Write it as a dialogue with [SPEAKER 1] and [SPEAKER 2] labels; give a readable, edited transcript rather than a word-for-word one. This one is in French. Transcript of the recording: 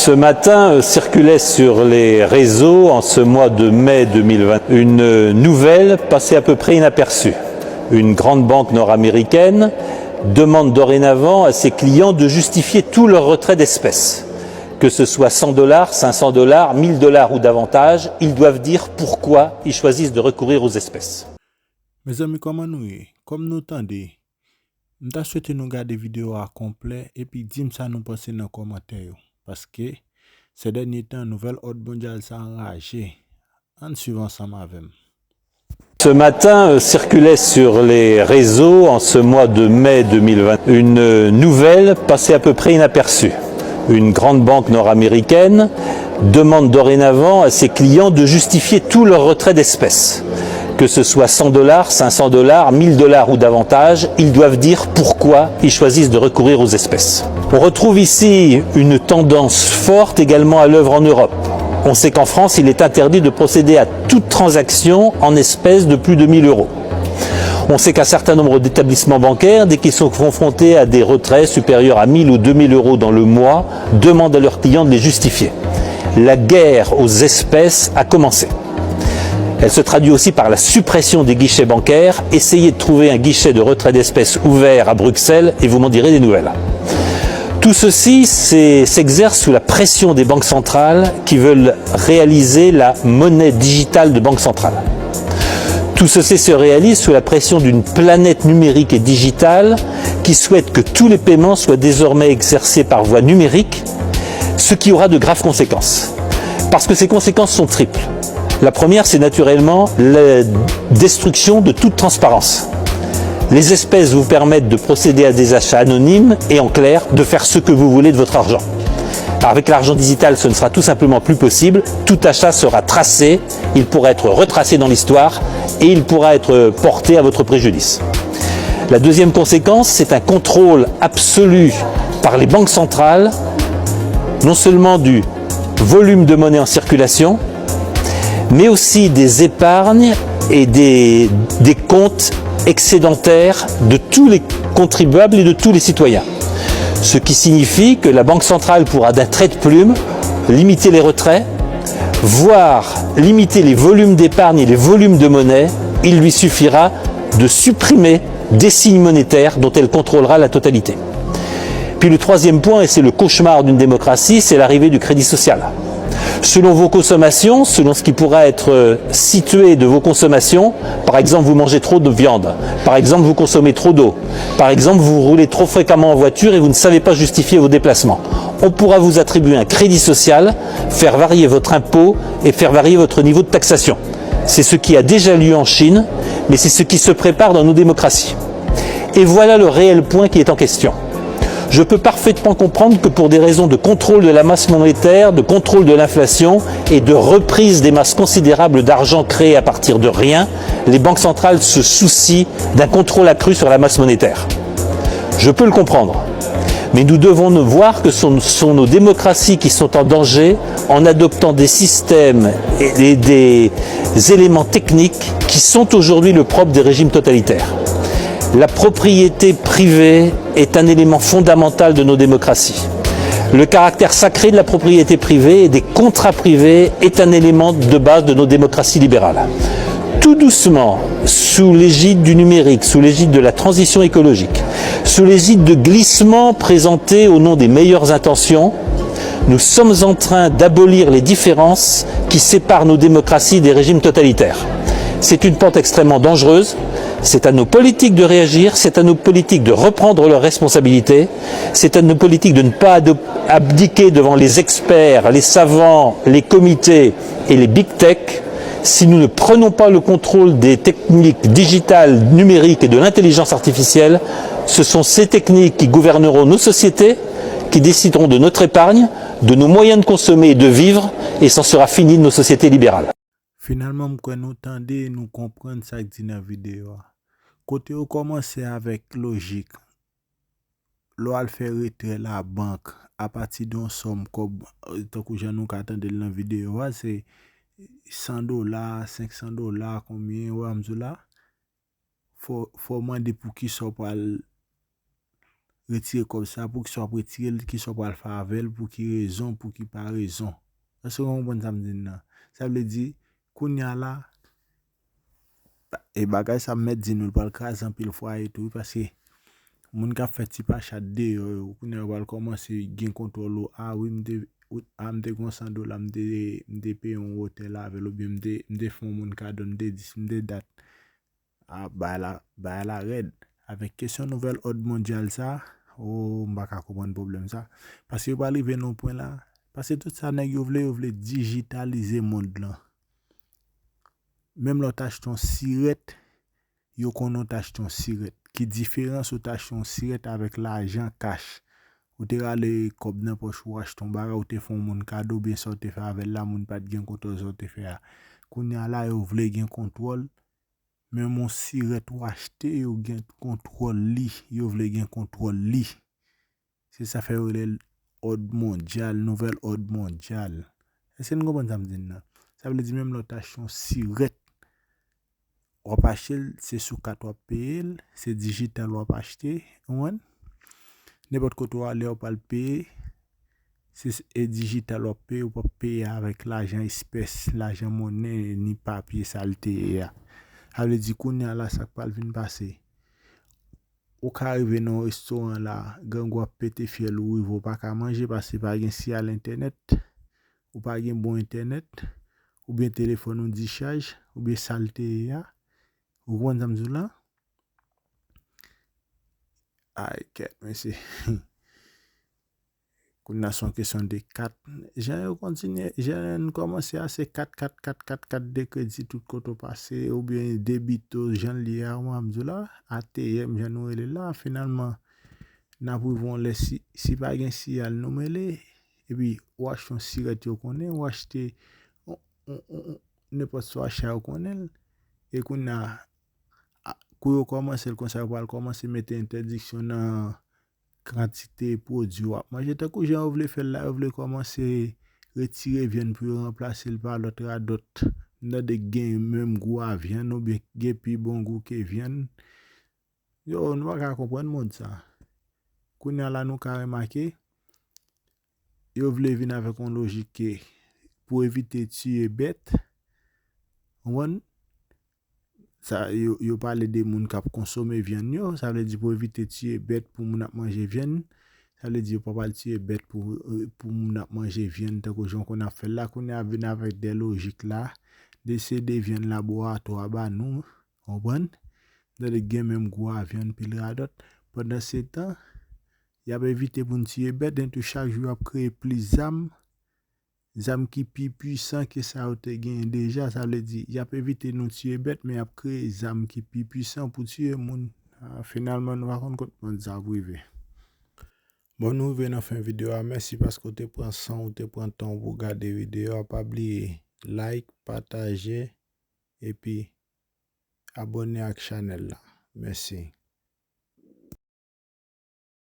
[SPEAKER 1] Ce matin circulait sur les réseaux, en ce mois de mai 2020, une nouvelle passée à peu près inaperçue. Une grande banque nord-américaine demande dorénavant à ses clients de justifier tout leur retrait d'espèces. Que ce soit 100 $, 500 $, 1000 $ ou davantage, ils doivent dire pourquoi ils choisissent de recourir aux espèces.
[SPEAKER 2] Mes amis, comment nous est? Comme nous tendez, nous souhaitons nous garder vidéo à complet et puis dis ça nous penser dans les commentaires. Parce que ces derniers temps, nouvelle ordre mondiale s'est enragé en suivant ensemble avec nous.
[SPEAKER 1] Ce matin circulait sur les réseaux, en ce mois de mai 2020, une nouvelle passée à peu près inaperçue. Une grande banque nord-américaine demande dorénavant à ses clients de justifier tout leur retrait d'espèces. Que ce soit 100 $, 500 $, 1000 $ ou davantage, ils doivent dire pourquoi ils choisissent de recourir aux espèces. On retrouve ici une tendance forte également à l'œuvre en Europe. On sait qu'en France, il est interdit de procéder à toute transaction en espèces de plus de 1000 €. On sait qu'un certain nombre d'établissements bancaires, dès qu'ils sont confrontés à des retraits supérieurs à 1000 ou 2000 € dans le mois, demandent à leurs clients de les justifier. La guerre aux espèces a commencé. Elle se traduit aussi par la suppression des guichets bancaires. Essayez de trouver un guichet de retrait d'espèces ouvert à Bruxelles et vous m'en direz des nouvelles. Tout ceci s'exerce sous la pression des banques centrales qui veulent réaliser la monnaie digitale de banque centrale. Tout ceci se réalise sous la pression d'une planète numérique et digitale qui souhaite que tous les paiements soient désormais exercés par voie numérique, ce qui aura de graves conséquences. Parce que ces conséquences sont triples. La première, c'est naturellement la destruction de toute transparence. Les espèces vous permettent de procéder à des achats anonymes et en clair, de faire ce que vous voulez de votre argent. Avec l'argent digital, ce ne sera tout simplement plus possible. Tout achat sera tracé, il pourra être retracé dans l'histoire et il pourra être porté à votre préjudice. La deuxième conséquence, c'est un contrôle absolu par les banques centrales, non seulement du volume de monnaie en circulation, mais aussi des épargnes et des comptes excédentaires de tous les contribuables et de tous les citoyens. Ce qui signifie que la Banque centrale pourra d'un trait de plume limiter les retraits, voire limiter les volumes d'épargne et les volumes de monnaie. Il lui suffira de supprimer des signes monétaires dont elle contrôlera la totalité. Puis le troisième point, et c'est le cauchemar d'une démocratie, c'est l'arrivée du crédit social. Selon vos consommations, selon ce qui pourra être situé de vos consommations, par exemple vous mangez trop de viande, par exemple vous consommez trop d'eau, par exemple vous roulez trop fréquemment en voiture et vous ne savez pas justifier vos déplacements. On pourra vous attribuer un crédit social, faire varier votre impôt et faire varier votre niveau de taxation. C'est ce qui a déjà lieu en Chine, mais c'est ce qui se prépare dans nos démocraties. Et voilà le réel point qui est en question. Je peux parfaitement comprendre que pour des raisons de contrôle de la masse monétaire, de contrôle de l'inflation et de reprise des masses considérables d'argent créées à partir de rien, les banques centrales se soucient d'un contrôle accru sur la masse monétaire. Je peux le comprendre. Mais nous devons voir que ce sont nos démocraties qui sont en danger en adoptant des systèmes et des éléments techniques qui sont aujourd'hui le propre des régimes totalitaires. La propriété privée est un élément fondamental de nos démocraties. Le caractère sacré de la propriété privée et des contrats privés est un élément de base de nos démocraties libérales. Tout doucement, sous l'égide du numérique, sous l'égide de la transition écologique, sous l'égide de glissements présentés au nom des meilleures intentions, nous sommes en train d'abolir les différences qui séparent nos démocraties des régimes totalitaires. C'est une pente extrêmement dangereuse. C'est à nos politiques de réagir, c'est à nos politiques de reprendre leurs responsabilités, c'est à nos politiques de ne pas abdiquer devant les experts, les savants, les comités et les big tech. Si nous ne prenons pas le contrôle des techniques digitales, numériques et de l'intelligence artificielle, ce sont ces techniques qui gouverneront nos sociétés, qui décideront de notre épargne, de nos moyens de consommer et de vivre, et c'en sera fini de nos sociétés libérales.
[SPEAKER 2] Finalement, nous tendez nous comprendre ça dit dans la vidéo. Côté où commencer avec logique, l'on fait retirer la banque à partir d'une somme comme tant que je nous attendais dans la vidéo, c'est 100 $, 500 $, combien là? Faut demander pour qui soit retirer comme ça pour qu'il soit retirer, qu'il soit pas le faire avec, pour qui raison, pour qui pas raison. Est-ce que vous comprenez ça me dit non? Ça veut dire, qu'on y a là, et bagay ça me dit nous pas le craser en pile fois et tout, parce que moun ka fait ti pa chat de qu'on y a va commencer gain contrôle, ah oui, m'de gon $100, m'de payer un hôtel avec ou bien m'de font moun ka donne m'de 10 m'de date. Ah ba la red avec question nouvelle ordre mondial ça, oh m'pa ka comprendre problème ça parce que pas arriver non point là parce que tout ça nèg yo vle digitaliser monde là. Même l'on tâche ton sirette, yo konon tâche ton sirette. Qui différence ou tâche ton sirette avec l'argent cash. Ou te rale kob nan poche ou ach ton bara ou te fon moun cadeau bien ça te fait avec la moun pas gen contrôle ça te fait. Kounya la yo vle gen contrôle. Mais mon sirette ou acheter yo gen contrôle li, yo vle gen contrôle li. C'est ça fait l'ordre mondial, nouvel ordre mondial. Est-ce que nous comprenons ça me dit non? Ça veut dire même l'autre acheter sirette. Ou pas acheter c'est sous 4 ou payer, c'est digital ou pas acheter, on n'importe quoi toi aller ou pas le payer. C'est digital ou payer ou pas payer avec l'argent espèce, l'argent monnaie ni papier saleté. Ça veut dire qu'on y a là ça pas vinn passer. Ou ka arriver dans un restaurant là, gang ou pété fiel ou il faut pas ka manger parce que pas gen si à l'internet, ou pas gen bon internet, ou bien téléphone ou dit charge, ou bien saleté ya. Ou comprenez ça me là? Aïe, merci. Qu'on a son question de 4. J'ai continué, j'ai commencé à ces 4 de crédit tout côté passé ou bien débito j'en lié à moi là ATM j'en noué là finalement n'a pouvons les si pas gen si al nous mêler et puis ou acheter un cigarette ou connaît ou acheter n'importe quoi achat ou connaît et qu'on a qu'on commence le conseil pour commencer mettre interdiction dans quantité produit. Moi j'étais que j'ai voulu faire là, voulu commencer retirer viande pour remplacer par l'autre à d'autres. N'a de gain même goût à viande ou bien gain plus bon goût que viande. Yo, on va pas comprendre monde ça. Qu'on a là nous ka remarqué, yo voulu venir avec une logique pour éviter tuer bête. On ça yo parler des moun qui consommer viande yo, ça veut dire pour éviter tuer bête pour moun manger viande. Ça veut dire pas tuer bête pour moun manger viande tant que gens qu'on a fait là qu'on a venu avec des logiques là d'essayer de viande laboratoire ba nous comprendre dans le game même goût à viande puis la d'autres pendant ce temps il a évité pour tuer bête dans chaque jour a créer plus zam qui plus puissant que ça a gagné déjà ça veut dire il a évité nous tuer bête mais a créé zam qui plus puissant pour tuer moun finalement nous va compte ça privé. Bon, nous venons faire une vidéo. Merci parce que tu prends son ou tu prends ton pour regarder la vidéo. Pas oublier like, partager et puis abonner à la chaîne là. Merci.